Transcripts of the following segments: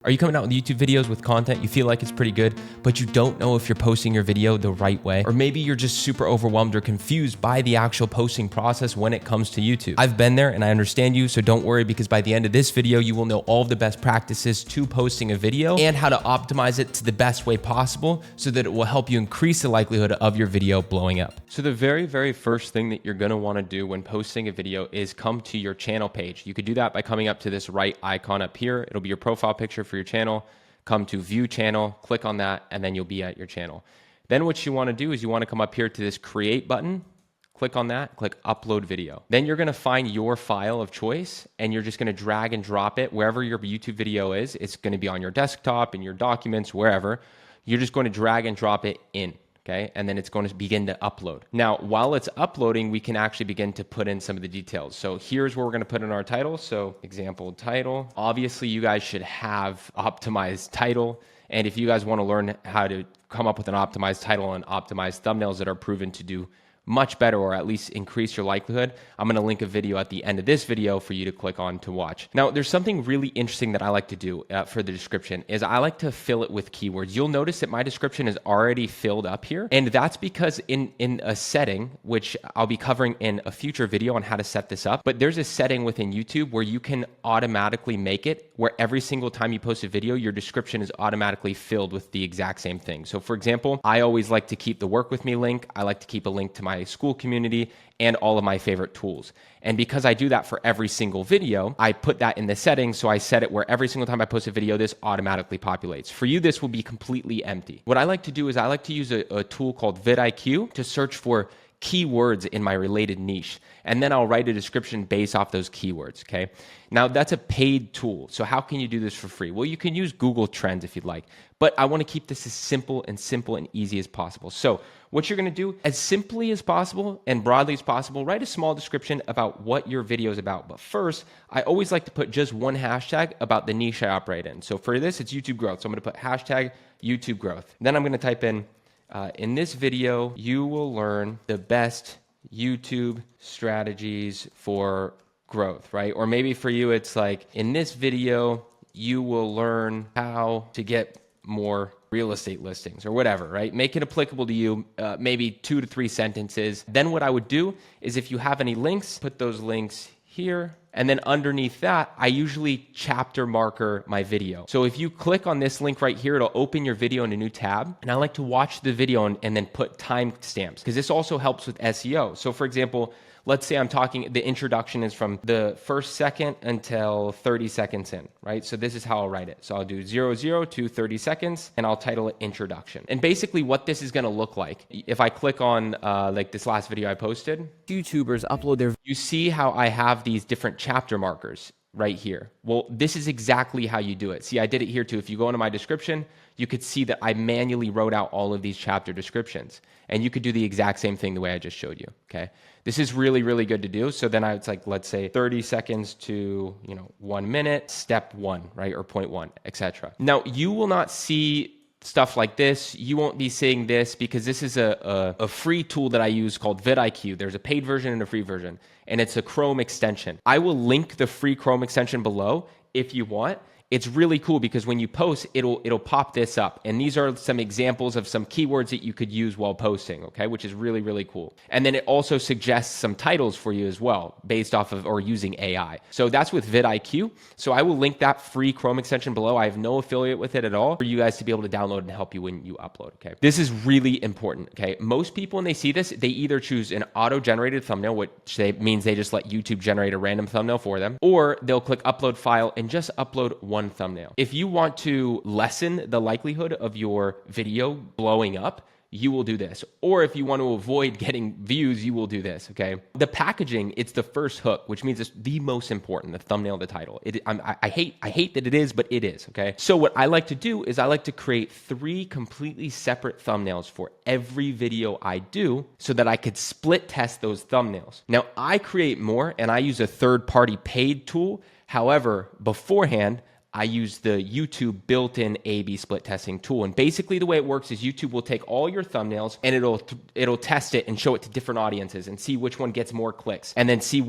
Are you coming out with YouTube videos with content you feel like it's pretty good, but you don't know if you're posting your video the right way? Or maybe you're just super overwhelmed or confused by the actual posting process when it comes to YouTube. I've been there and I understand you, so don't worry, because by the end of this video, you will know all of the best practices to posting a video and how to optimize it to the best way possible so that it will help you increase the likelihood of your video blowing up. So the very first thing that you're gonna wanna do when posting a video is come to your channel page. You could do that by coming up to this right icon up here. It'll be your profile picture for your channel. Come to view channel, click on that, and then you'll be at your channel. Then what you want to do is you want to come up here to this create button, click on that, click upload video. Then you're going to find your file of choice and you're just going to drag and drop it wherever your YouTube video is. It's going to be on your desktop, in your documents, wherever. You're just going to drag and drop it in. Okay, and then it's going to begin to upload. Now, while it's uploading, we can actually begin to put in some of the details. So here's where we're going to put in our title. So example title. Obviously, you guys should have optimized title. And if you guys want to learn how to come up with an optimized title and optimized thumbnails that are proven to do much better, or at least increase your likelihood, I'm going to link a video at the end of this video for you to click on to watch. Now, there's something really interesting that I like to do for the description is I like to fill it with keywords. You'll notice that my description is already filled up here. And that's because in a setting, which I'll be covering in a future video on how to set this up, but there's a setting within YouTube where you can automatically make it where every single time you post a video, your description is automatically filled with the exact same thing. So for example, I always like to keep the work with me link. I like to keep a link to my school community and all of my favorite tools. And because I do that for every single video, I put that in the settings. So I set it where every single time I post a video, this automatically populates. For you, this will be completely empty. What I like to do is I like to use a tool called VidIQ to search for keywords in my related niche. And then I'll write a description based off those keywords, okay? Now that's a paid tool. So how can you do this for free? Well, you can use Google Trends if you'd like, but I wanna keep this as simple and easy as possible. So what you're gonna do, as simply as possible and broadly as possible, write a small description about what your video is about. But first, I always like to put just one hashtag about the niche I operate in. So for this, it's YouTube growth. So I'm gonna put hashtag YouTube growth. Then I'm gonna type in this video, you will learn the best YouTube strategies for growth, right? Or maybe for you, it's like, in this video, you will learn how to get more real estate listings or whatever, right? Make it applicable to you, maybe 2 to 3 sentences. Then what I would do is if you have any links, put those links here. And then underneath that, I usually chapter marker my video. So if you click on this link right here, it'll open your video in a new tab. And I like to watch the video and then put timestamps because this also helps with SEO. So for example, let's say I'm talking, the introduction is from the first second until 30 seconds in, right? So this is how I'll write it. So I'll do 00 to 30 seconds and I'll title it introduction. And basically what this is gonna look like, if I click on like this last video I posted, YouTubers upload their, you see how I have these different chapter markers right here. Well, this is exactly how you do it. See, I did it here too. If you go into my description, you could see that I manually wrote out all of these chapter descriptions. And you could do the exact same thing the way I just showed you, okay? This is really good to do. So then it's like, let's say 30 seconds to 1 minute, step 1, right? Or point 1, etc. Now, you will not see stuff like this. You won't be seeing this because this is a free tool that I use called VidIQ. There's a paid version and a free version, and it's a Chrome extension. I will link the free Chrome extension below if you want. It's really cool because when you post, it'll pop this up. And these are some examples of some keywords that you could use while posting, okay? Which is really cool. And then it also suggests some titles for you as well, based off of or using AI. So that's with VidIQ. So I will link that free Chrome extension below. I have no affiliate with it at all for you guys to be able to download and help you when you upload, okay? This is really important, okay? Most people, when they see this, they either choose an auto-generated thumbnail, which means they just let YouTube generate a random thumbnail for them, or they'll click upload file and just upload one thumbnail. If you want to lessen the likelihood of your video blowing up, you will do this. Or if you want to avoid getting views, you will do this, okay? The packaging, it's the first hook, which means it's the most important, the thumbnail, the title. I hate that it is, but it is, okay? So what I like to do is I like to create 3 completely separate thumbnails for every video I do so that I could split test those thumbnails. Now, I create more and I use a third-party paid tool. However, beforehand, I use the YouTube built-in A/B split testing tool. And basically the way it works is YouTube will take all your thumbnails and it'll test it and show it to different audiences and see which one gets more clicks. And then see,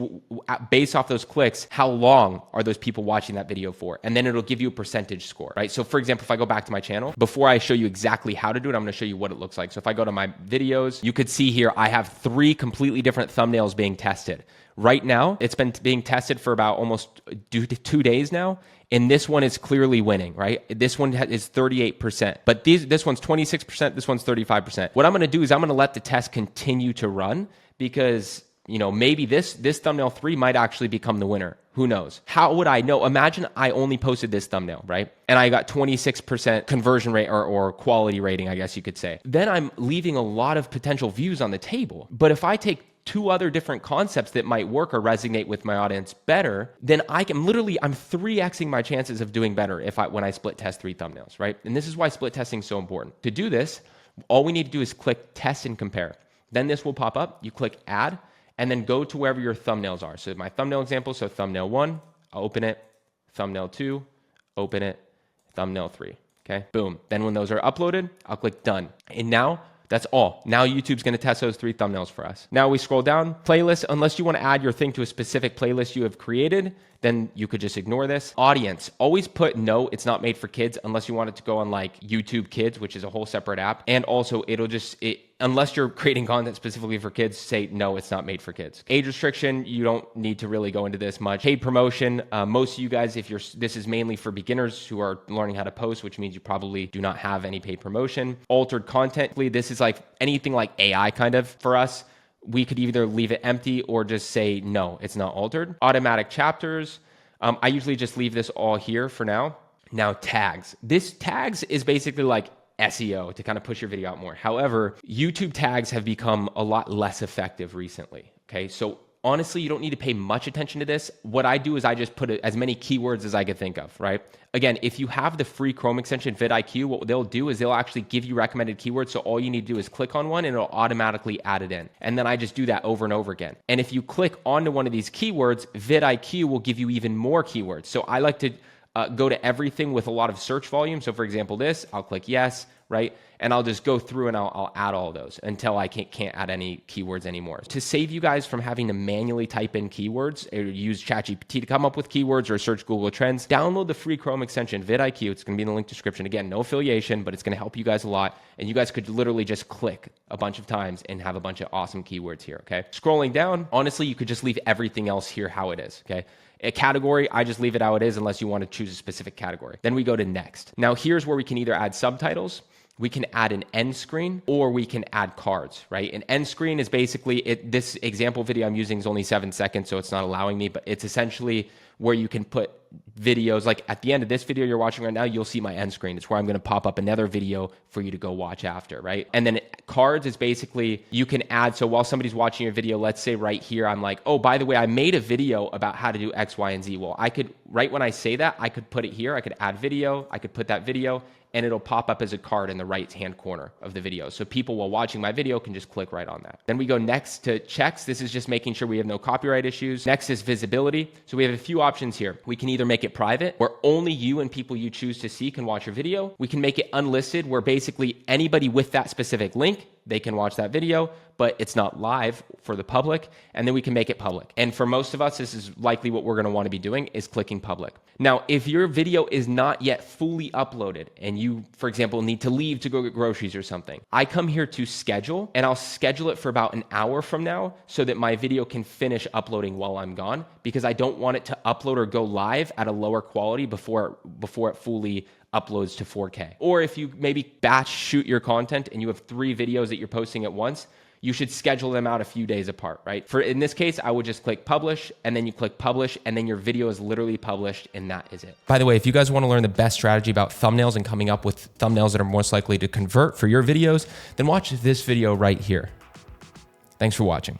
based off those clicks, how long are those people watching that video for? And then it'll give you a percentage score, right? So for example, if I go back to my channel, before I show you exactly how to do it, I'm gonna show you what it looks like. So if I go to my videos, you could see here, I have 3 completely different thumbnails being tested. Right now, it's been being tested for about almost 2 days now. And this one is clearly winning, right? This one is 38%, but this one's 26%, this one's 35%. What I'm gonna do is I'm gonna let the test continue to run because, you know, maybe this thumbnail 3 might actually become the winner. Who knows? How would I know? Imagine I only posted this thumbnail, right? And I got 26% conversion rate or quality rating, I guess you could say. Then I'm leaving a lot of potential views on the table. But if I take 2 other different concepts that might work or resonate with my audience better, then I'm 3xing my chances of doing better when I split test 3 thumbnails, right? And this is why split testing is so important. To do this, all we need to do is click test and compare. Then this will pop up, you click add, and then go to wherever your thumbnails are. So my thumbnail example, so thumbnail 1, I'll open it, thumbnail 2, open it, thumbnail 3, okay? Boom. Then when those are uploaded, I'll click done. And now, that's all. Now YouTube's gonna test those 3 thumbnails for us. Now we scroll down, playlist, unless you wanna add your thing to a specific playlist you have created, then you could just ignore this. Audience, always put no, it's not made for kids unless you want it to go on like YouTube Kids, which is a whole separate app. And also unless you're creating content specifically for kids, say no, it's not made for kids. Age restriction, you don't need to really go into this much. Paid promotion, most of you guys, this is mainly for beginners who are learning how to post, which means you probably do not have any paid promotion. Altered content, this is like anything like AI kind of for us. We could either leave it empty or just say, no, it's not altered. Automatic chapters. I usually just leave this all here for now. Now tags. This tags is basically like SEO to kind of push your video out more. However, YouTube tags have become a lot less effective recently. Okay. So honestly, you don't need to pay much attention to this. What I do is I just put as many keywords as I could think of, right? Again, if you have the free Chrome extension VidIQ, what they'll do is they'll actually give you recommended keywords. So all you need to do is click on one and it'll automatically add it in. And then I just do that over and over again. And if you click onto one of these keywords, VidIQ will give you even more keywords. So I like to go to everything with a lot of search volume. So for example, this, I'll click yes, right? And I'll just go through and I'll add all those until I can't add any keywords anymore. To save you guys from having to manually type in keywords or use ChatGPT to come up with keywords or search Google Trends, download the free Chrome extension VidIQ. It's going to be in the link description. Again, no affiliation, but it's going to help you guys a lot. And you guys could literally just click a bunch of times and have a bunch of awesome keywords here, okay? Scrolling down, honestly, you could just leave everything else here how it is, okay? A category, I just leave it how it is unless you want to choose a specific category. Then we go to next. Now here's where we can either add subtitles, we can add an end screen, or we can add cards, right? An end screen is basically, this example video I'm using is only 7 seconds, so it's not allowing me, but it's essentially where you can put videos, like at the end of this video you're watching right now, you'll see my end screen. It's where I'm gonna pop up another video for you to go watch after, right? And then cards is basically, you can add, so while somebody's watching your video, let's say right here, I'm like, oh, by the way, I made a video about how to do X, Y, and Z. Well, I could, right when I say that, I could put it here, I could add video, I could put that video, and it'll pop up as a card in the right-hand corner of the video. So people while watching my video can just click right on that. Then we go next to checks. This is just making sure we have no copyright issues. Next is visibility. So we have a few options here. We can either make it private, where only you and people you choose to see can watch your video. We can make it unlisted, where basically anybody with that specific link, they can watch that video, but it's not live for the public. And then we can make it public. And for most of us, this is likely what we're gonna wanna be doing, is clicking public. Now, if your video is not yet fully uploaded and you, for example, need to leave to go get groceries or something, I come here to schedule, and I'll schedule it for about an hour from now so that my video can finish uploading while I'm gone, because I don't want it to upload or go live at a lower quality before it fully uploads to 4K. Or if you maybe batch shoot your content and you have 3 videos that you're posting at once, you should schedule them out a few days apart, right? In this case, I would just click publish, and then you click publish, and then your video is literally published, and that is it. By the way, if you guys want to learn the best strategy about thumbnails and coming up with thumbnails that are most likely to convert for your videos, then watch this video right here. Thanks for watching.